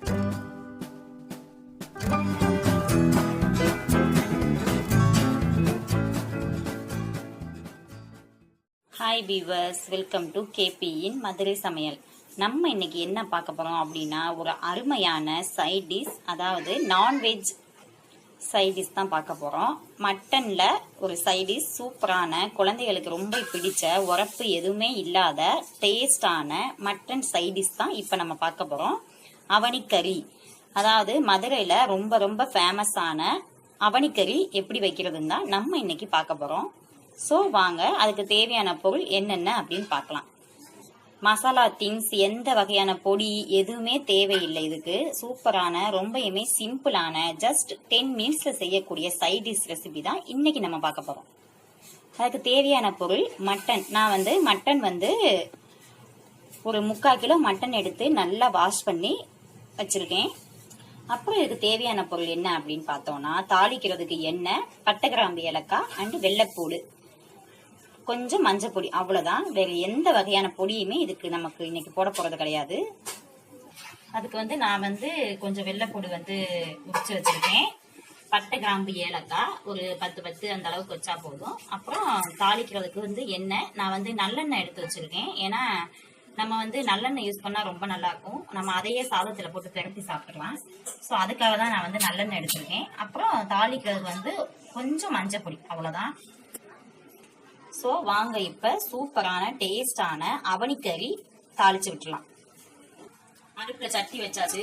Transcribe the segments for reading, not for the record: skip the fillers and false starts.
Hi viewers, welcome to கேபியின் மதுரை சமையல். நம்ம இன்னைக்கு என்ன பார்க்க போறோம் அப்படின்னா, ஒரு அருமையான சைட் டிஷ், அதாவது நான்வெஜ் சைட் டிஷ் தான் பார்க்க போறோம். மட்டன்ல ஒரு சைட் டிஷ், சூப்பரான, குழந்தைகளுக்கு ரொம்ப பிடிச்ச, உரப்பு எதுவுமே இல்லாத டேஸ்டான மட்டன் சைட் டிஷ் தான் இப்போ நம்ம பார்க்க போறோம். அவனிக்கறி, அதாவது மதுரையில ரொம்ப ரொம்ப ஃபேமஸான அவனிக்கறி எப்படி வைக்கிறதுன்னு தான் நம்ம இன்னைக்கு பார்க்க போறோம். ஸோ வாங்க, அதுக்கு தேவையான பொருள் என்னென்ன அப்படின்னு பார்க்கலாம். மசாலா திங்ஸ், எந்த வகையான பொடி எதுவுமே தேவையில்லை. இதுக்கு சூப்பரான, ரொம்பவுமே சிம்பிளான, ஜஸ்ட் 10 மினிட்ஸ்ல செய்யக்கூடிய சைட் டிஷ் ரெசிபி தான் இன்னைக்கு நம்ம பார்க்க போறோம். அதுக்கு தேவையான பொருள் மட்டன். நான் மட்டன் ஒரு 3/4 கிலோ மட்டன் எடுத்து நல்லா வாஷ் பண்ணி வச்சிருக்கேன். அப்புறம் இதுக்கு தேவையான பொருள் என்ன அப்படின்னு பார்த்தோம்னா, தாளிக்கிறதுக்கு எண்ணெய், பட்டை, கிராம்பு, ஏலக்காய் அண்ட் வெள்ளைப்பூடு, கொஞ்சம் மஞ்சள் பொடி, அவ்வளவுதான். வேற எந்த வகையான பொடியுமே இதுக்கு நமக்கு இன்னைக்கு போட போறது கிடையாது. அதுக்கு நான் கொஞ்சம் வெள்ளைப்பூடு உரிச்சு வச்சிருக்கேன். பட்டை, கிராம்பு, ஏலக்காய் ஒரு 10 அந்த அளவுக்கு வச்சா போதும். அப்புறம் தாளிக்கிறதுக்கு எண்ணெய், நான் நல்லெண்ணெய் எடுத்து வச்சிருக்கேன். ஏன்னா நம்ம நல்லெண்ணெய் யூஸ் பண்ணா ரொம்ப நல்லா இருக்கும். நம்ம அதையே சாதத்துல போட்டு பிரட்டி சாப்பிடலாம். ஸோ அதுக்காக தான் நான் நல்லெண்ணெய் எடுத்திருக்கேன். அப்புறம் தாளிக்கிறதுக்கு கொஞ்சம் மஞ்சள் பொடி, அவ்வளவுதான். ஸோ வாங்க, இப்ப சூப்பரான டேஸ்டான அவனிக்கறி தாளிச்சு விட்டுலாம். அடுப்புல சட்டி வச்சாச்சு,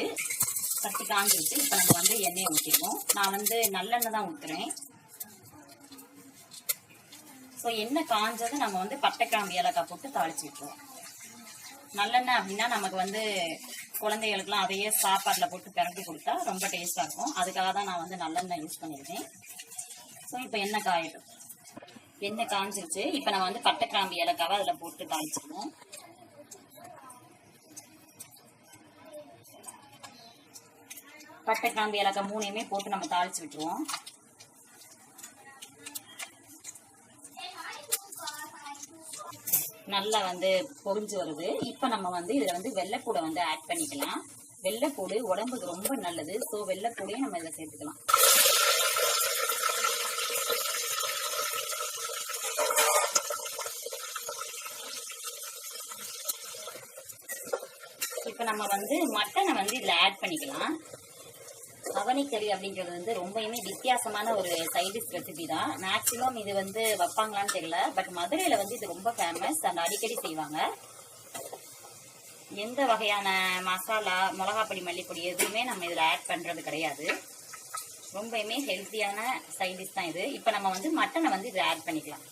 சட்டி காஞ்சிருச்சு. இப்ப நம்ம எண்ணெயை ஊற்றிடுவோம். நான் நல்லெண்ணெய் தான் ஊத்துறேன். ஸோ எண்ணெய் காஞ்சது நம்ம பட்டை, கிராம்பு, ஏலக்காய் போட்டு தாளிச்சு விட்டுருவோம். நல்லெண்ணெய் அப்படின்னா நமக்கு குழந்தைகளுக்குலாம் அதையே சாப்பாடுல போட்டு பிரட்டி கொடுத்தா ரொம்ப டேஸ்டா இருக்கும். அதுக்காக தான் நான் நல்லெண்ணெய் யூஸ் பண்ணிருக்கேன். ஸோ இப்போ எண்ணெய் காயிடும். எண்ணெய் காஞ்சிருச்சு. இப்ப நம்ம பட்டை, கிராம்பு, ஏலக்காவை அதுல போட்டு தாளிச்சிடுவோம். பட்டை, கிராம்பு, ஏலக்காய் 3யுமே போட்டு நம்ம தாளிச்சு விட்டுருவோம். நல்லா பொரிஞ்சு வருது. இப்ப நம்ம இதுல வெள்ளைப்பூடை ஆட் பண்ணிக்கலாம். வெள்ளைப்பூடு உடம்புக்கு ரொம்ப நல்லது. ஸோ வெள்ளைப்பூடையும் நம்ம இதுல சேர்த்துக்கலாம். இப்ப நம்ம மட்டனை இதுல ஆட் பண்ணிக்கலாம். அவனிக்கறி அப்படிங்கிறது ரொம்பவுமே வித்தியாசமான ஒரு சைட் டிஷ் ரெசிபி தான். மேக்சிமம் இது வைப்பாங்களான்னு தெரியல, பட் மதுரையில இது ரொம்ப ஃபேமஸ் அண்ட் அடிக்கடி செய்வாங்க. எந்த வகையான மசாலா, மிளகாப்பொடி, மல்லிப்பொடி எதுவுமே நம்ம இதுல ஆட் பண்றது கிடையாது. ரொம்பவுமே ஹெல்த்தியான சைட் டிஷ் தான் இது. இப்ப நம்ம மட்டனை இதுல ஆட் பண்ணிக்கலாம்.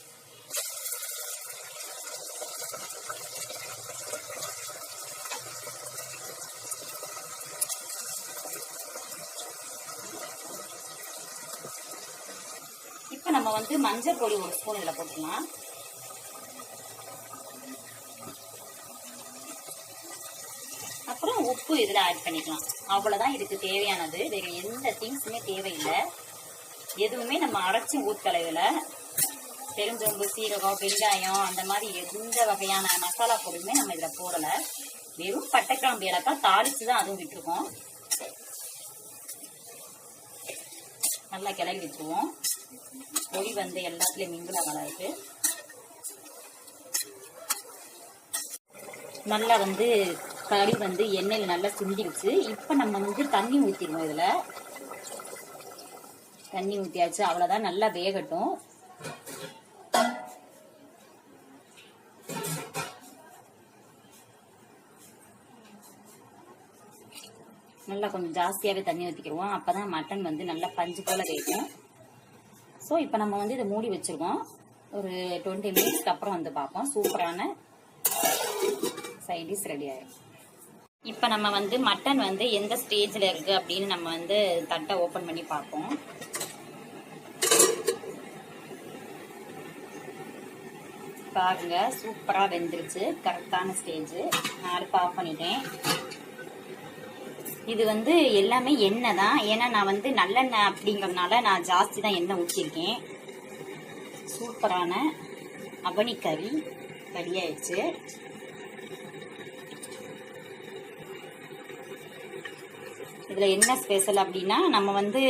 இப்ப நம்ம மஞ்சள் பொடி ஒரு ஸ்பூன் இதுல போட்டுக்கலாம். அப்புறம் உப்பு இதுல ஆட் பண்ணிக்கலாம். அவ்வளவுதான் இதுக்கு தேவையானது. வேற எந்த திங்ஸுமே தேவையில்லை. எதுவுமே நம்ம அரைச்சி ஊத்தலையில பெருஞ்சோம்பு, சீரகம், வெங்காயம் அந்த மாதிரி எந்த வகையான மசாலா பொருளுமே நம்ம இதுல போடல. வெறும் பட்டை, கிராம்பு, ஏலக்காய் தாளிச்சுதான் அதுவும் விட்டுருக்கோம். நல்லா கிளறி விட்டுருவோம். பொடி எல்லாத்துலயும் மிங்கிள் ஆகலாம் இருக்கு. நல்லா கறி எண்ணெயில் நல்லா சுண்டிடுச்சு. இப்ப நம்ம தண்ணி ஊத்திடுவோம். இதுல தண்ணி ஊத்தியாச்சு. அவ்வளவுதான். நல்லா வேகட்டும். நல்லா கொஞ்சம் ஜாஸ்தியாவே தண்ணி ஊத்திக்கிடுவோம். அப்பதான் மட்டன் நல்லா பஞ்சு போல வேகும். ஸோ இப்போ நம்ம இதை மூடி வச்சிருக்கோம். ஒரு 20 மினிட்ஸ்க்கு அப்புறம் பார்ப்போம். சூப்பரான சைட் டிஷ் ரெடி ஆயிடும். இப்போ நம்ம மட்டன் எந்த ஸ்டேஜ்ல இருக்கு அப்படின்னு நம்ம தட்டை ஓபன் பண்ணி பார்ப்போம். பாருங்க, சூப்பரா வெந்துருச்சு. கரெக்டான ஸ்டேஜ். நான் அடுப்பு ஆஃப் பண்ணிட்டேன். இது எல்லாமே எண்ணெய் தான். ஏன்னா நான் நல்லெண்ணெய் அப்படிங்கறதுனால நான் ஜாஸ்தி தான் எண்ணெய் ஊற்றிருக்கேன். சூப்பரான அவனிக்கறி ரெடி ஆயிடுச்சு. இதில் என்ன ஸ்பெஷல் அப்படின்னா நம்ம வந்து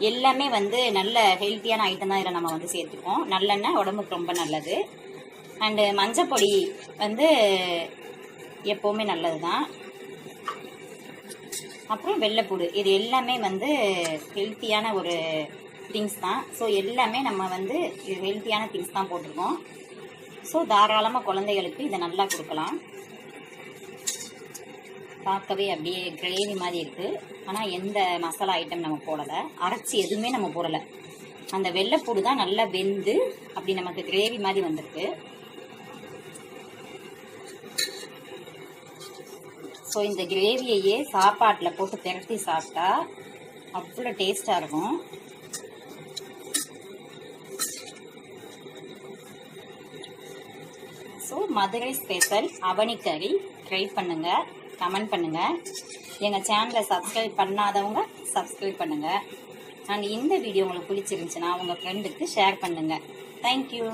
எல்லாமே வந்து நல்ல ஹெல்த்தியான ஐட்டம் தான் இதில் நம்ம வந்து சேர்த்துக்கோம். நல்லெண்ணெய் உடம்புக்கு ரொம்ப நல்லது. அண்டு மஞ்சப்பொடி வந்து எப்போவுமே நல்லது தான். அப்புறம் வெள்ளைப்பூடு, இது எல்லாமே வந்து ஹெல்த்தியான ஒரு திங்ஸ் தான். ஸோ எல்லாமே நம்ம வந்து இது ஹெல்த்தியான திங்ஸ் தான் போட்டிருக்கோம். ஸோ தாராளமாக குழந்தைகளுக்கு இதை நல்லா கொடுக்கலாம். பார்க்கவே அப்படியே கிரேவி மாதிரி இருக்குது. ஆனால் எந்த மசாலா ஐட்டம் நம்ம போடலை, அரைச்சி எதுவுமே நம்ம போடலை. அந்த வெள்ளைப்பூடு தான் நல்லா வெந்து அப்படி நமக்கு கிரேவி மாதிரி வந்திருக்கு. ஸோ இந்த கிரேவியையே சாப்பாட்டில் போட்டு திரட்டி சாப்பிட்டா அவ்வளோ டேஸ்டாக இருக்கும். ஸோ மதுரை ஸ்பெஷல் அவனிக்கறி ட்ரை பண்ணுங்கள், கமெண்ட் பண்ணுங்கள். எங்கள் சேனலை சப்ஸ்கிரைப் பண்ணாதவங்க சப்ஸ்கிரைப் பண்ணுங்கள். அண்ட் இந்த வீடியோ உங்களுக்கு பிடிச்சிருந்துச்சுன்னா உங்கள் ஃப்ரெண்டுக்கு ஷேர் பண்ணுங்கள். தேங்க்யூ.